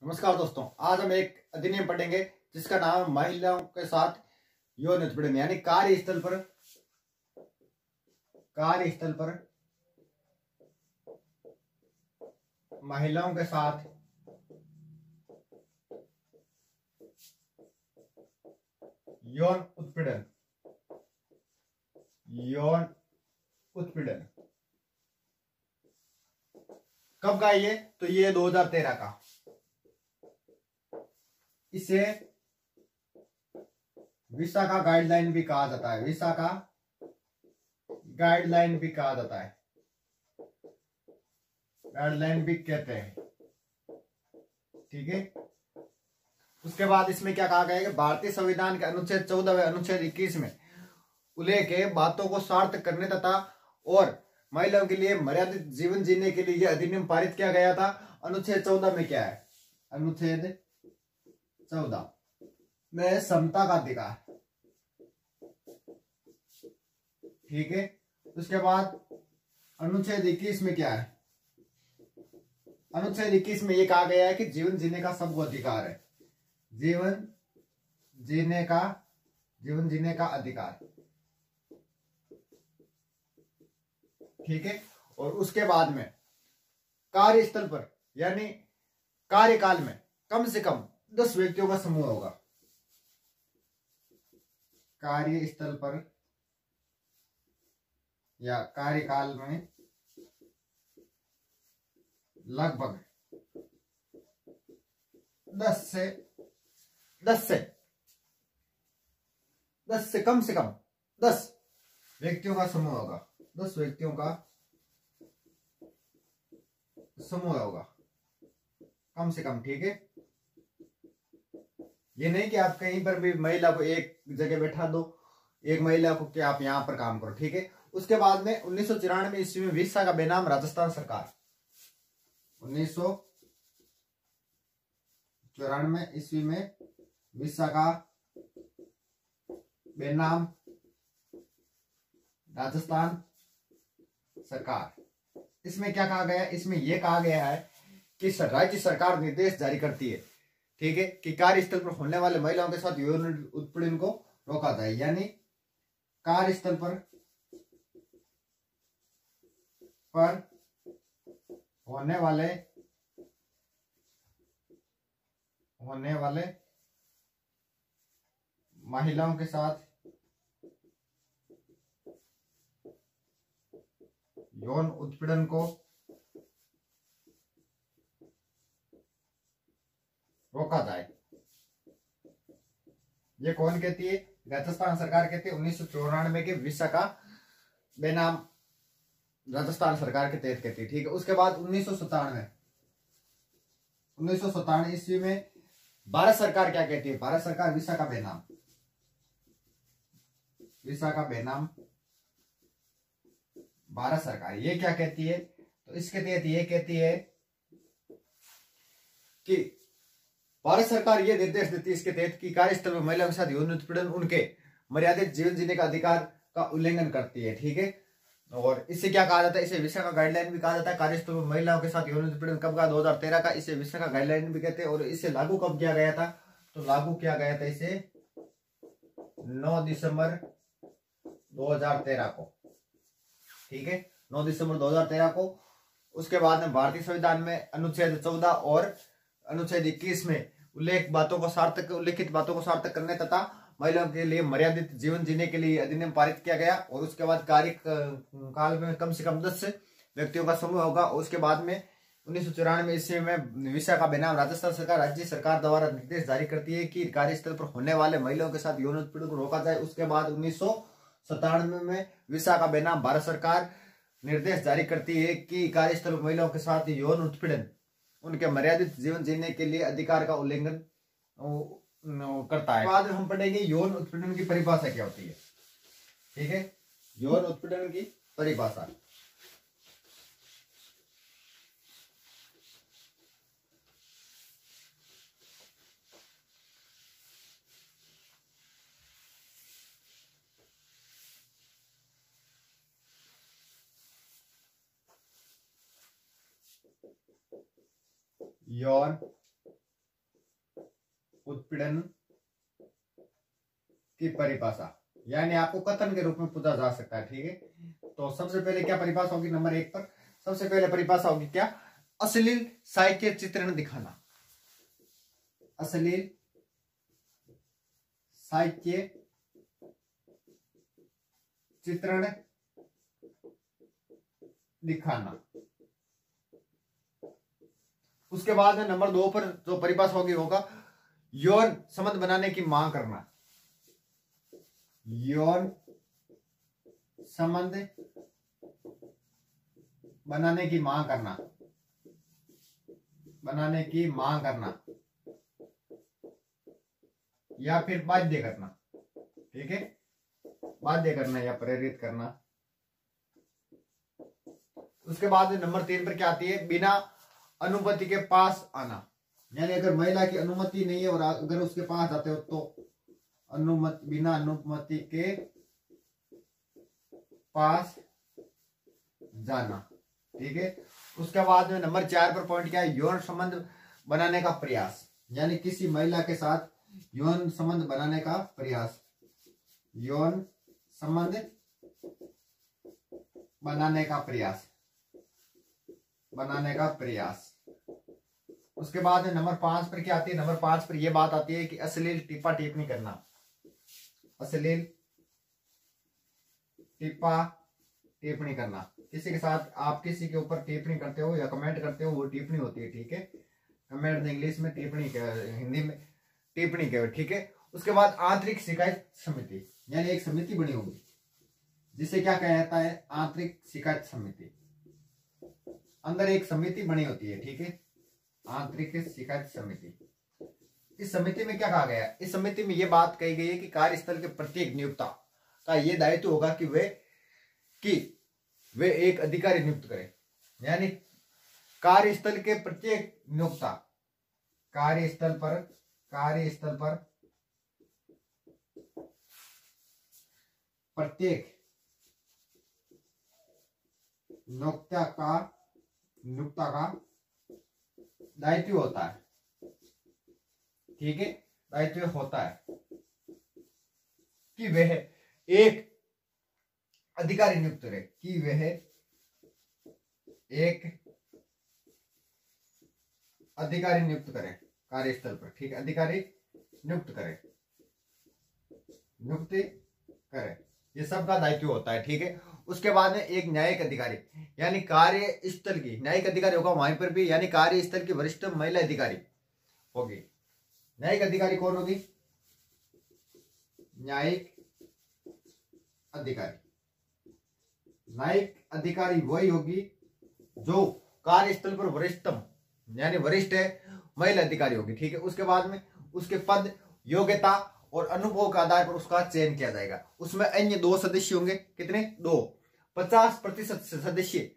नमस्कार दोस्तों, आज हम एक अधिनियम पढ़ेंगे जिसका नाम है महिलाओं के साथ यौन उत्पीड़न। यानी कार्यस्थल पर महिलाओं के साथ यौन उत्पीड़न। कब का ये? तो ये 2013 का। इसे विशाखा गाइडलाइन भी कहा जाता है। विशाखा गाइडलाइन भी कहा जाता है, गाइडलाइन भी कहते हैं। ठीक है। उसके बाद इसमें क्या कहा गया है कि भारतीय संविधान के अनुच्छेद 14 व अनुच्छेद 21 में उल्लेख के बातों को सार्थक करने तथा और महिलाओं के लिए मर्यादित जीवन जीने के लिए यह अधिनियम पारित किया गया था। अनुच्छेद 14 में क्या है? अनुच्छेद 14 में समता का अधिकार। ठीक है। उसके बाद अनुच्छेद 21 में क्या है? अनुच्छेद 21 में यह कहा गया है कि जीवन जीने का सबको अधिकार है। जीवन जीने का अधिकार। ठीक है। और उसके बाद में कार्यस्थल पर यानी कार्यकाल में कम से कम 10 व्यक्तियों का समूह होगा। कार्यस्थल पर या कार्यकाल में लगभग 10 से कम से कम 10 व्यक्तियों का समूह होगा। 10 व्यक्तियों का समूह होगा कम से कम। ठीक है। ये नहीं कि आप कहीं पर भी महिला को एक जगह बैठा दो, एक महिला को कि आप यहां पर काम करो। ठीक है। उसके बाद में 1994 ईस्वी में विशाखा बेनाम राजस्थान सरकार। 1994 ईस्वी में विशाखा बेनाम राजस्थान सरकार। इसमें क्या कहा गया है? इसमें यह कहा गया है कि राज्य सरकार निर्देश जारी करती है, ठीक है, कि कार्यस्थल पर होने वाले महिलाओं के साथ यौन उत्पीड़न को रोका जाए। यानी कार्यस्थल पर होने वाले महिलाओं के साथ यौन उत्पीड़न को रोका जाए। ये कौन कहती है? राजस्थान सरकार कहती है। 1994 के विशाखा बेनाम राजस्थान सरकार के तहत कहती है। ठीक है। उसके बाद 1997 ईस्वी में भारत सरकार क्या कहती है? भारत सरकार विशाखा बेनाम भारत सरकार ये क्या कहती है? तो इसके तहत ये कहती है कि भारत सरकार ये निर्देश देती है इसके तहत कि कार्यस्थल में महिलाओं के साथ यौन उत्पीड़न उनके मर्यादित जीवन जीने का अधिकार का उल्लंघन करती है। ठीक है। और इससे क्या कहा जाता है? इसे विशाखा गाइडलाइन भी कहा जाता है। कार्यस्थल में महिलाओं के साथ यौन उत्पीड़न कब का? 2013 का। इसे विशाखा गाइडलाइन भी कहते हैं। और इसे लागू कब किया गया था? तो लागू किया गया था इसे 9 दिसंबर 2013 को। ठीक है। 9 दिसंबर 2013 को। उसके बाद में भारतीय संविधान में अनुच्छेद 14 और अनुच्छेद 21 में उल्लिखित बातों को सार्थक करने तथा महिलाओं के लिए मर्यादित जीवन जीने के लिए अधिनियम पारित किया गया। और उसके बाद कार्यकाल में कम से कम 10 व्यक्तियों का समूह होगा। और उसके बाद में 1994 ईस्वी में विशाखा बेनाम राजस्थान सरकार राज्य सरकार द्वारा निर्देश जारी करती है कि कार्यस्थल पर होने वाले महिलाओं के साथ यौन उत्पीड़न को रोका जाए। उसके बाद 1997 में विशाखा बेनाम भारत सरकार निर्देश जारी करती है कि कार्यस्थल पर महिलाओं के साथ यौन उत्पीड़न उनके मर्यादित जीवन जीने के लिए अधिकार का उल्लंघन करता है। बाद में हम पढ़ेंगे यौन उत्पीड़न की परिभाषा क्या होती है। ठीक है। यौन उत्पीड़न की परिभाषा। यौन उत्पीड़न की परिभाषा, यानी आपको कथन के रूप में पूछा जा सकता है, ठीक है। तो सबसे पहले क्या परिभाषा होगी नंबर 1 पर, सबसे पहले परिभाषा होगी क्या, अश्लील साहित्य चित्रण दिखाना, अश्लील साहित्य चित्रण दिखाना। उसके बाद में नंबर 2 पर जो परिभाषा होगी होगा यौन संबंध बनाने की मांग करना, यौन संबंध बनाने की मांग करना, बनाने की मांग करना या फिर बाध्य करना, ठीक है, बाध्य करना या प्रेरित करना। उसके बाद नंबर 3 पर क्या आती है, बिना अनुमति के पास आना, यानी अगर महिला की अनुमति नहीं है और अगर उसके पास जाते हो तो अनुमति, बिना अनुमति के पास जाना, ठीक है। उसके बाद में नंबर 4 पर पॉइंट क्या है, यौन संबंध बनाने का प्रयास, यानी किसी महिला के साथ यौन संबंध बनाने का प्रयास, यौन संबंध बनाने का प्रयास, बनाने का प्रयास। उसके बाद नंबर 5 पर क्या आती है, नंबर 5 पर यह बात आती है कि अश्लील टिप्पा टिप्पणी करना, अश्लील टिप्पा टिप्पणी करना, किसी के साथ आप किसी के ऊपर टिप्पणी करते हो या कमेंट करते हो, वो टिप्पणी होती है, ठीक है। कमेंट इंग्लिश में, टिप्पणी हिंदी में टिप्पणी के, ठीक है। उसके बाद आंतरिक शिकायत समिति, यानी एक समिति बनी होगी जिसे क्या कहा जाता है, आंतरिक शिकायत समिति, अंदर एक समिति बनी होती है, ठीक है, आंतरिक शिकायत समिति। इस समिति में क्या कहा गया है, इस समिति में यह बात कही गई है कि कार्यस्थल के प्रत्येक नियोक्ता का यह दायित्व होगा कि वे एक अधिकारी नियुक्त करें, यानी कार्यस्थल के प्रत्येक नियोक्ता, कार्यस्थल पर प्रत्येक नियोक्ता का दायित्व होता है, ठीक है, दायित्व होता है कि वह एक अधिकारी नियुक्त करे, कि वह एक अधिकारी नियुक्त करे कार्यस्थल पर, ठीक है, अधिकारी नियुक्त करे, नियुक्त करे, ये सबका दायित्व होता है, ठीक है। उसके बाद में एक न्यायिक अधिकारी, यानी कार्यस्थल की न्यायिक अधिकारी होगा वहीं पर भी, यानी कार्यस्थल की वरिष्ठ महिला अधिकारी होगी। न्यायिक अधिकारी कौन होगी, न्यायिक अधिकारी, न्यायिक अधिकारी वही होगी जो कार्यस्थल पर वरिष्ठतम, यानी वरिष्ठ महिला अधिकारी होगी, ठीक है। उसके बाद में उसके पद, योग्यता और अनुभव के आधार पर उसका चयन किया जाएगा। उसमें अन्य 2 सदस्य होंगे, कितने, 2, 50% सदस्य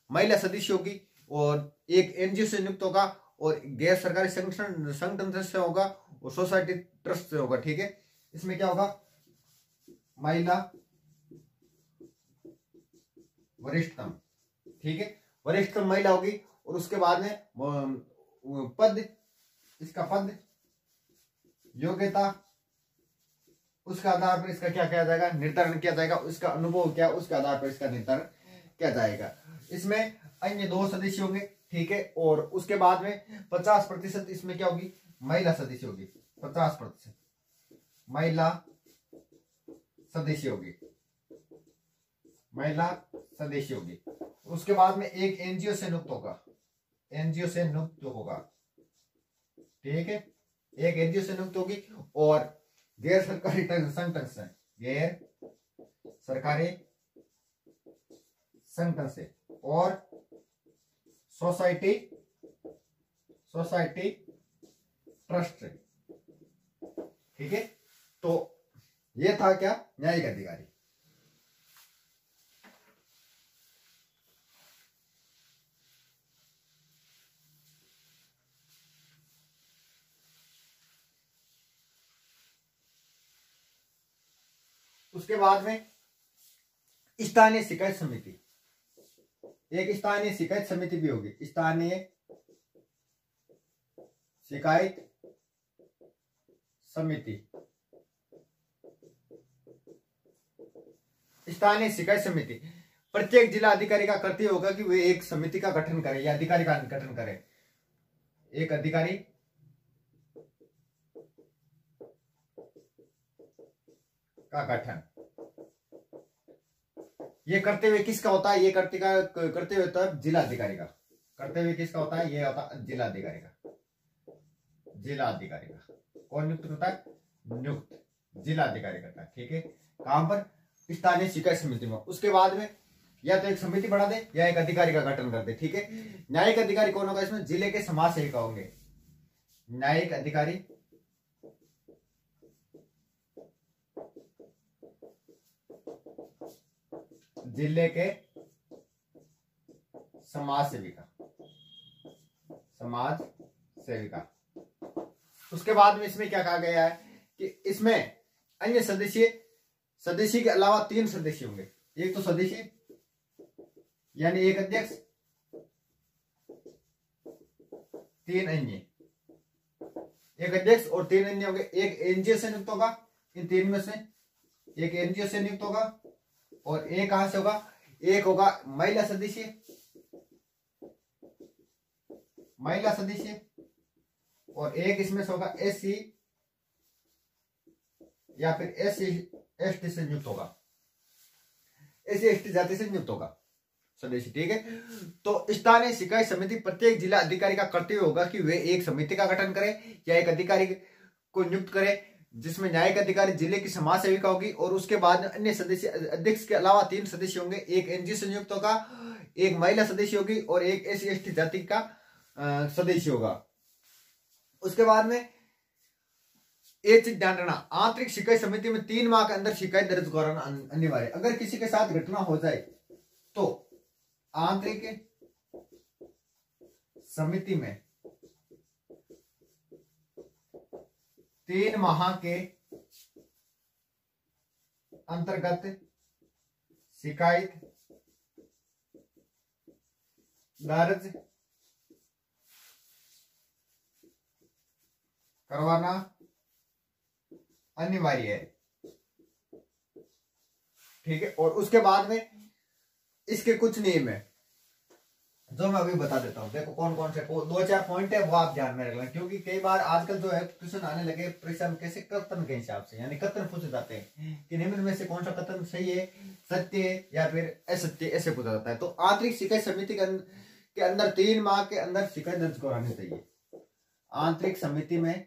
महिला सदस्य होगी और एक एनजीओ से नियुक्त होगा और गैर सरकारी संगठन से होगा और सोसाइटी ट्रस्ट से होगा, ठीक है। इसमें क्या होगा, महिला वरिष्ठतम, ठीक है, वरिष्ठतम महिला होगी और उसके बाद में पद, इसका पद, योग्यता, उसके आधार पर इसका क्या किया जाएगा, निर्धारण किया जाएगा, उसका अनुभव क्या, उसके आधार पर इसका निर्धारण किया जाएगा। इसमें अन्य 2 सदस्य होंगे, ठीक है, और उसके बाद में 50% इसमें क्या होगी, महिला सदस्य होगी, 50% महिला सदस्य होगी, महिला सदस्य होगी। उसके बाद में एक एनजीओ से नियुक्त होगा, एनजीओ से नियुक्त होगा, ठीक है, एक एनजीओ से नियुक्त होगी और गैर सरकारी संगठन से, गैर सरकारी संगठन से और सोसाइटी ट्रस्ट से, ठीक है। तो ये था क्या, न्यायिक अधिकारी। उसके बाद में स्थानीय शिकायत समिति, एक स्थानीय शिकायत समिति भी होगी, स्थानीय शिकायत समिति, स्थानीय शिकायत समिति। प्रत्येक जिला अधिकारी का कर्तव्य होगा कि वे एक समिति का गठन करे या अधिकारी का गठन करे। एक अधिकारी का गठन, ये कर्तव्य किसका होता है? ये कर्तव्य होता है जिला अधिकारी का। कर्तव्य किसका होता है? ये होता है जिला अधिकारी का। जिला अधिकारी का कौन नियुक्त होता है? नियुक्त जिला अधिकारी करता है। ठीक है, कहां पर? स्थानीय शिकायत समिति में। उसके बाद में या तो एक समिति बढ़ा दे या एक अधिकारी का गठन कर दे। ठीक है, न्यायिक अधिकारी कौन होगा इसमें? जिले के समाज सेविका होंगे। न्यायिक अधिकारी जिले के समाज सेविका, समाज सेविका। उसके बाद में इसमें क्या कहा गया है कि इसमें अन्य सदस्य के अलावा 3 सदस्य होंगे। एक तो सदस्य यानी एक अध्यक्ष, 3 अन्य, एक अध्यक्ष और 3 अन्य होंगे। एक एनजीओ से नियुक्त होगा, इन 3 में से एक एनजीओ से नियुक्त होगा, और एक कहां से होगा? एक होगा महिला सदस्य, और एक इसमें से होगा एससी या फिर एससी एसटी से नियुक्त होगा, एससी एसटी जाति से नियुक्त होगा सदस्य। ठीक है, तो स्थानीय शिकायत समिति प्रत्येक जिला अधिकारी का कर्तव्य होगा कि वे एक समिति का गठन करे या एक अधिकारी को नियुक्त करे, जिसमें न्यायिक अधिकारी जिले की समाज सेविका होगी, और उसके बाद अन्य सदस्य, अध्यक्ष के अलावा 3 सदस्य होंगे। एक एनजीओ से नियुक्त होगा, एक महिला सदस्य होगी, और एक एससी एसटी जाति का सदस्य होगा। उसके बाद में एक चीज ध्यान रखना, आंतरिक शिकायत समिति में 3 माह के अंदर शिकायत दर्ज कराना अनिवार्य है। अगर किसी के साथ घटना हो जाए तो आंतरिक समिति में 3 माह के अंतर्गत शिकायत दर्ज करवाना अनिवार्य है। ठीक है, और उसके बाद में इसके कुछ नियम है जो मैं अभी बता देता हूं। देखो कौन कौन से 2-4 पॉइंट है वो आप ध्यान में रखना, क्योंकि कई बार आजकल जो है क्वेश्चन आने लगे परीक्षा में कैसे कथन के हिसाब से, यानी कथन पूछे जाते हैं कि निम्न में से कौन सा कथन सही है, सत्य है या फिर असत्य, ऐसे पूछा जाता है। तो आंतरिक शिकायत समिति के अंदर 3 माह के अंदर शिकायत दर्ज करानी चाहिए। आंतरिक समिति में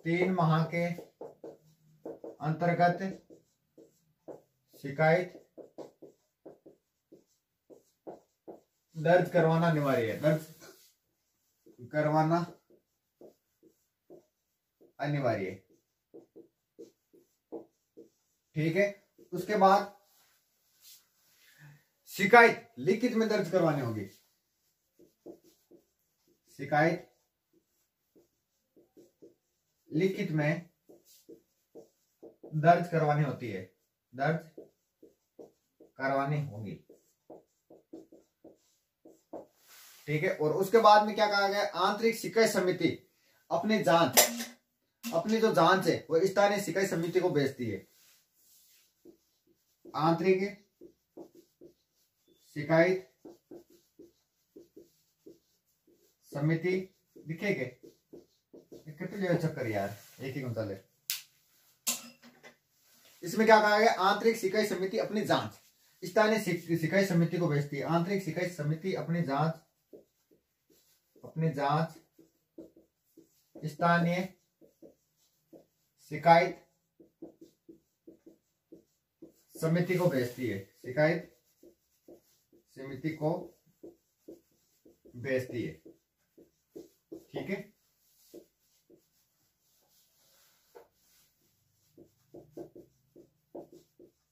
3 माह के अंतर्गत शिकायत दर्ज करवाना अनिवार्य है। दर्ज करवाना अनिवार्य है। ठीक है, उसके बाद शिकायत लिखित में दर्ज करवानी होगी। शिकायत लिखित में दर्ज करवानी होती है, दर्ज करवानी होगी। ठीक है, और उसके बाद में क्या कहा गया? आंतरिक शिकायत समिति अपनी जो जांच है वो स्थानीय शिकायत समिति को भेजती है। आंतरिक शिकायत समिति लिखेंगे कितने चक्कर यार, एक ही चले। इसमें क्या कहा गया? आंतरिक शिकायत समिति अपनी जांच स्थानीय शिकायत समिति को भेजती है। आंतरिक शिकायत समिति अपनी जांच स्थानीय शिकायत समिति को भेजती है। शिकायत समिति को भेजती है। ठीक है,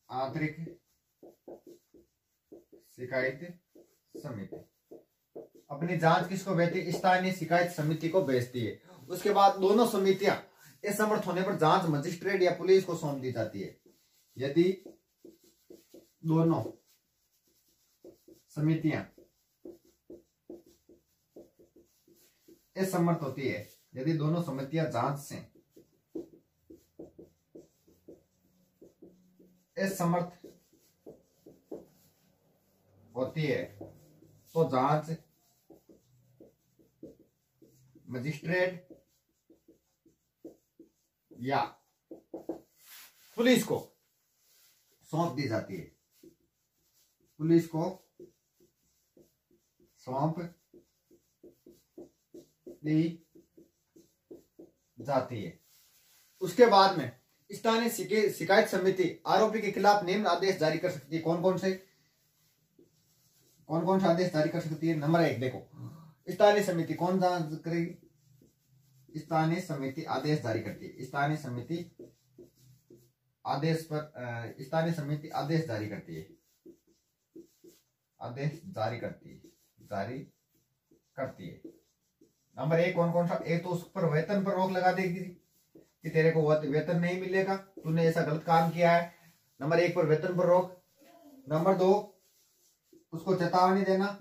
आंतरिक शिकायत समिति अपनी जांच किसको भेजती है? स्थानीय शिकायत समिति को भेजती है। उसके बाद दोनों समितियां असमर्थ होने पर जांच मजिस्ट्रेट या पुलिस को सौंप दी जाती है। यदि दोनों समितियां असमर्थ होती है, यदि दोनों समितियां जांच से असमर्थ होती है तो जांच मजिस्ट्रेट या पुलिस को सौंप दी जाती है, पुलिस को सौंप दी जाती है। उसके बाद में स्थानीय शिकायत समिति आरोपी के खिलाफ निम्न आदेश जारी कर सकती है। कौन कौन से आदेश जारी कर सकती है? नंबर 1 देखो, स्थानीय समिति कौन जांच करेगी? स्थानीय समिति आदेश जारी करती है। स्थानीय समिति आदेश जारी करती है, आदेश जारी करती है। नंबर 1 कौन सा? एक तो उस पर वेतन पर रोक लगा देगी कि तेरे को वेतन नहीं मिलेगा, तूने ऐसा गलत काम किया है। नंबर 1 पर वेतन पर रोक। नंबर 2 उसको चेतावनी देना,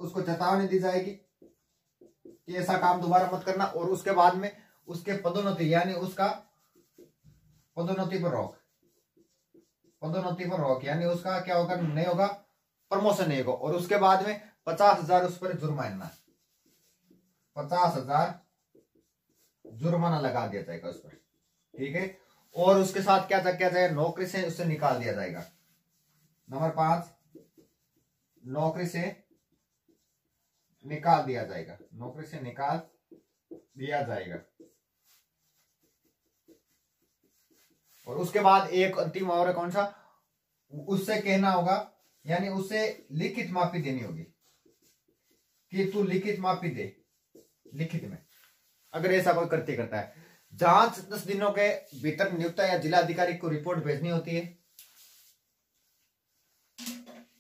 उसको चेतावनी दी जाएगी कि ऐसा काम दोबारा मत करना। और उसके बाद में उसके पदोन्नति यानी उसका पदोन्नति पर रोक यानी उसका क्या होगा? नहीं होगा, प्रमोशन नहीं होगा। और उसके बाद में 50,000 उस पर जुर्माना, 50,000 जुर्माना लगा दिया जाएगा उस पर, ठीक है। और उसके साथ क्या जाएगा? नौकरी से उससे निकाल दिया जाएगा। नंबर 5 नौकरी से निकाल दिया जाएगा, नौकरी से निकाल दिया जाएगा। और उसके बाद एक अंतिम और कौन सा? उससे कहना होगा यानी उससे लिखित माफी देनी होगी कि तू लिखित माफी दे, लिखित में, अगर ऐसा कोई करता है। जांच 10 दिनों के भीतर नियुक्त या जिला अधिकारी को रिपोर्ट भेजनी होती है।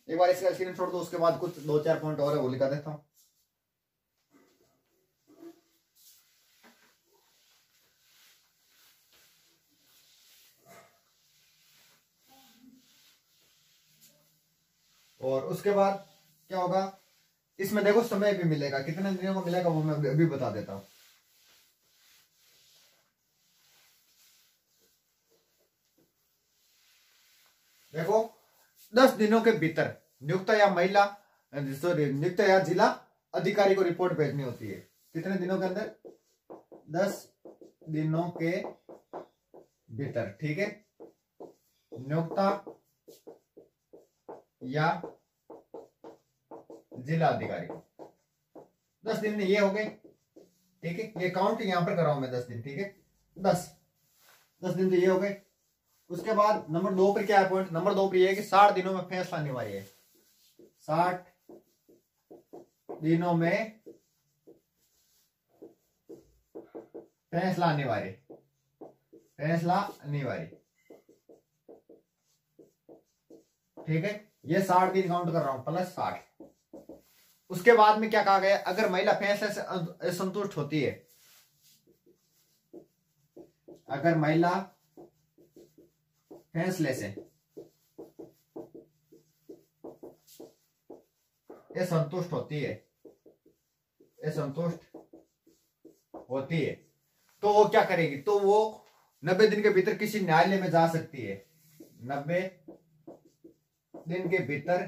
एक बार इसका स्क्रीन छोड़ दो, उसके बाद कुछ 2-4 पॉइंट और है वो लिखा देता हूं। और उसके बाद क्या होगा? इसमें देखो समय भी मिलेगा, कितने दिनों को मिलेगा वो मैं अभी बता देता हूं। देखो 10 दिनों के भीतर नियुक्त या जिला अधिकारी को रिपोर्ट भेजनी होती है। कितने दिनों के अंदर? 10 दिनों के भीतर, ठीक है। नियुक्त या जिला अधिकारी को 10 दिन में ये हो गए, ठीक है। ये काउंट यहां पर कर रहा हूं मैं 10 दिन, ठीक है। 10 दिन तो ये हो गए। उसके बाद नंबर 2 पर क्या है पॉइंट? नंबर 2 पर ये है कि 60 दिनों में फैसला अनिवार्य है। 60 दिनों में फैसला अनिवार्य, ठीक है। ये 60 दिन काउंट कर रहा हूं प्लस 60। उसके बाद में क्या कहा गया? अगर महिला फैसले से असंतुष्ट होती है, अगर महिला फैसले से असंतुष्ट होती है तो वो क्या करेगी? तो वो 90 दिन के भीतर किसी न्यायालय में जा सकती है। 90 दिन के भीतर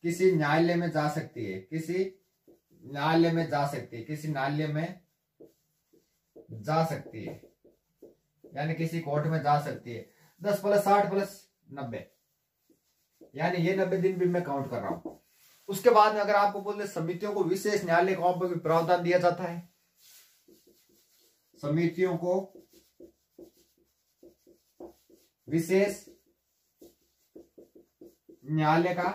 किसी न्यायालय में जा सकती है, किसी न्यायालय में जा सकती है यानी किसी कोर्ट में जा सकती है। 10 + 60 + 90 यानी ये 90 दिन भी मैं काउंट कर रहा हूं। उसके बाद में अगर आपको बोल दे समितियों को विशेष न्यायालय का भी प्रावधान दिया जाता है, समितियों को विशेष न्यायालय का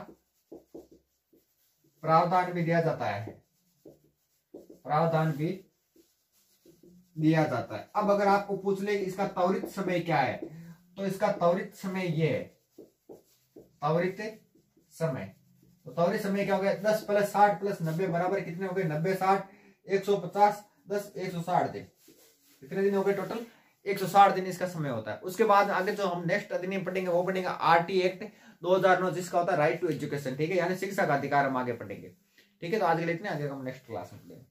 प्रावधान भी दिया जाता है, अब अगर आपको पूछ ले इसका त्वरित समय क्या है, तो इसका त्वरित समय ये है। त्वरित समय क्या हो गया? 10 + 60 + 90 बराबर कितने हो गए? 90 60 150 10 160 दिन। कितने दिन हो गए टोटल? 160 दिन इसका समय होता है। उसके बाद आगे जो हम नेक्स्ट अधिनियम पढ़ेंगे वो पढ़ेंगे RT एक्ट 2009 जिसका होता है राइट टू एजुकेशन, ठीक है, यानी शिक्षा का अधिकार हम आगे पढ़ेंगे, ठीक है, तो आज के लिए इतने, आगे हम नेक्स्ट क्लास में मिलेंगे।